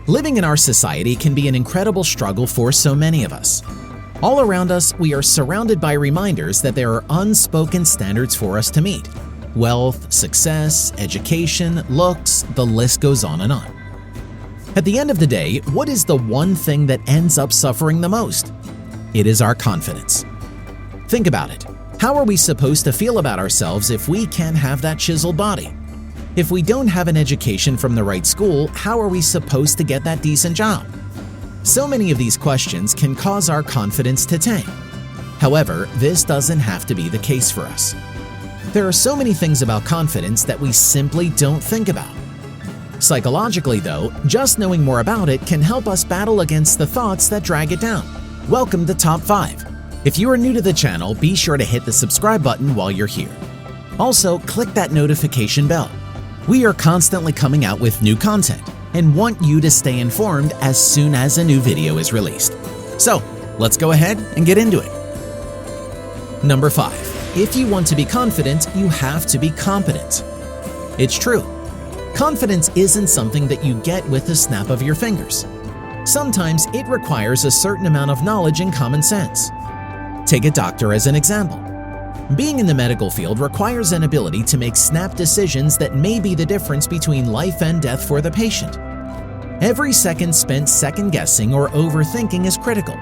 Living in our society can be an incredible struggle for so many of us. All around us, we are surrounded by reminders that there are unspoken standards for us to meet. Wealth, success, education, looks, the list goes on and on. At the end of the day, what is the one thing that ends up suffering the most? It is our confidence. Think about it. How are we supposed to feel about ourselves if we can't have that chiseled body? If we don't have an education from the right school, how are we supposed to get that decent job? So many of these questions can cause our confidence to tank. However, this doesn't have to be the case for us. There are so many things about confidence that we simply don't think about. Psychologically, though, just knowing more about it can help us battle against the thoughts that drag it down. Welcome to Top 5. If you are new to the channel, be sure to hit the subscribe button while you're here. Also, click that notification bell. We are constantly coming out with new content and want you to stay informed as soon as a new video is released. So, let's go ahead and get into it. Number 5. If you want to be confident, you have to be competent. It's true. Confidence isn't something that you get with the snap of your fingers. Sometimes it requires a certain amount of knowledge and common sense. Take a doctor as an example. Being in the medical field requires an ability to make snap decisions that may be the difference between life and death for the patient. Every second spent second-guessing or overthinking is critical.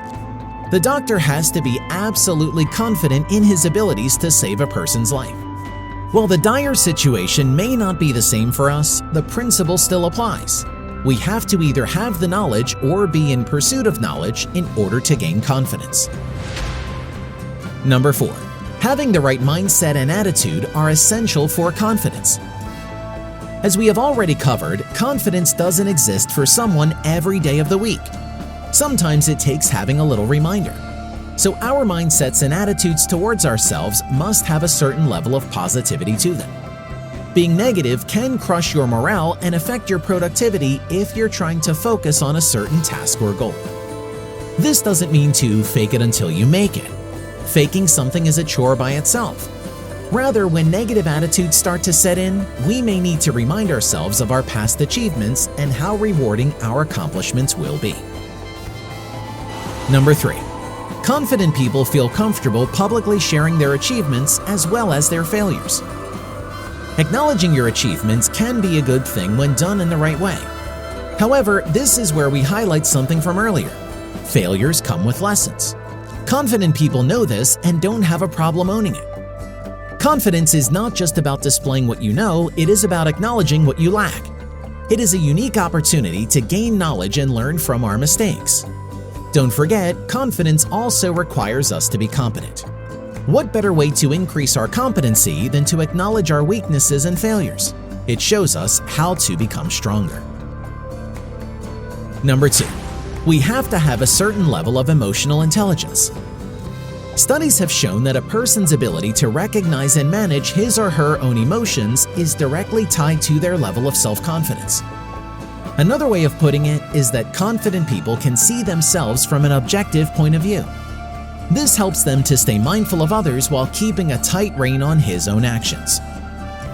The doctor has to be absolutely confident in his abilities to save a person's life. While the dire situation may not be the same for us, the principle still applies. We have to either have the knowledge or be in pursuit of knowledge in order to gain confidence. Number 4. Having the right mindset and attitude are essential for confidence. As we have already covered, confidence doesn't exist for someone every day of the week. Sometimes it takes having a little reminder. So our mindsets and attitudes towards ourselves must have a certain level of positivity to them. Being negative can crush your morale and affect your productivity if you're trying to focus on a certain task or goal. This doesn't mean to fake it until you make it. Faking something is a chore by itself. Rather, when negative attitudes start to set in, we may need to remind ourselves of our past achievements and how rewarding our accomplishments will be. Number 3. Confident people feel comfortable publicly sharing their achievements as well as their failures. Acknowledging your achievements can be a good thing when done in the right way. However, this is where we highlight something from earlier. Failures come with lessons. Confident people know this and don't have a problem owning it. Confidence is not just about displaying what you know, it is about acknowledging what you lack. It is a unique opportunity to gain knowledge and learn from our mistakes. Don't forget, confidence also requires us to be competent. What better way to increase our competency than to acknowledge our weaknesses and failures? It shows us how to become stronger. Number 2. We have to have a certain level of emotional intelligence. Studies have shown that a person's ability to recognize and manage his or her own emotions is directly tied to their level of self-confidence. Another way of putting it is that confident people can see themselves from an objective point of view. This helps them to stay mindful of others while keeping a tight rein on his own actions.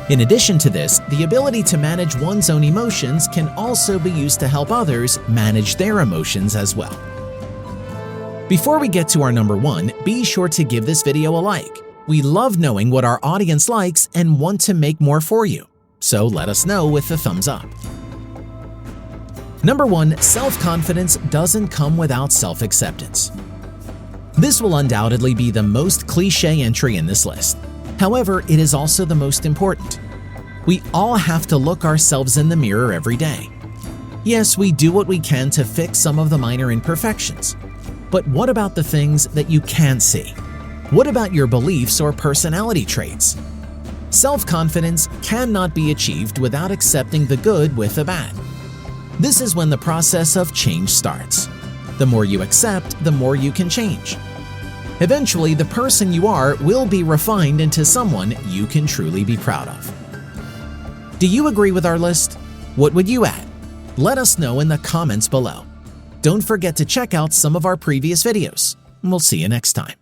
In addition to this, the ability to manage one's own emotions can also be used to help others manage their emotions as well. Before we get to our number 1, be sure to give this video a like. We love knowing what our audience likes and want to make more for you, so let us know with the thumbs up. Number 1, self-confidence doesn't come without self-acceptance. This will undoubtedly be the most cliché entry in this list. However, it is also the most important. We all have to look ourselves in the mirror every day. Yes, we do what we can to fix some of the minor imperfections. But what about the things that you can't see? What about your beliefs or personality traits? Self-confidence cannot be achieved without accepting the good with the bad. This is when the process of change starts. The more you accept, the more you can change. Eventually, the person you are will be refined into someone you can truly be proud of. Do you agree with our list? What would you add? Let us know in the comments below. Don't forget to check out some of our previous videos. We'll see you next time.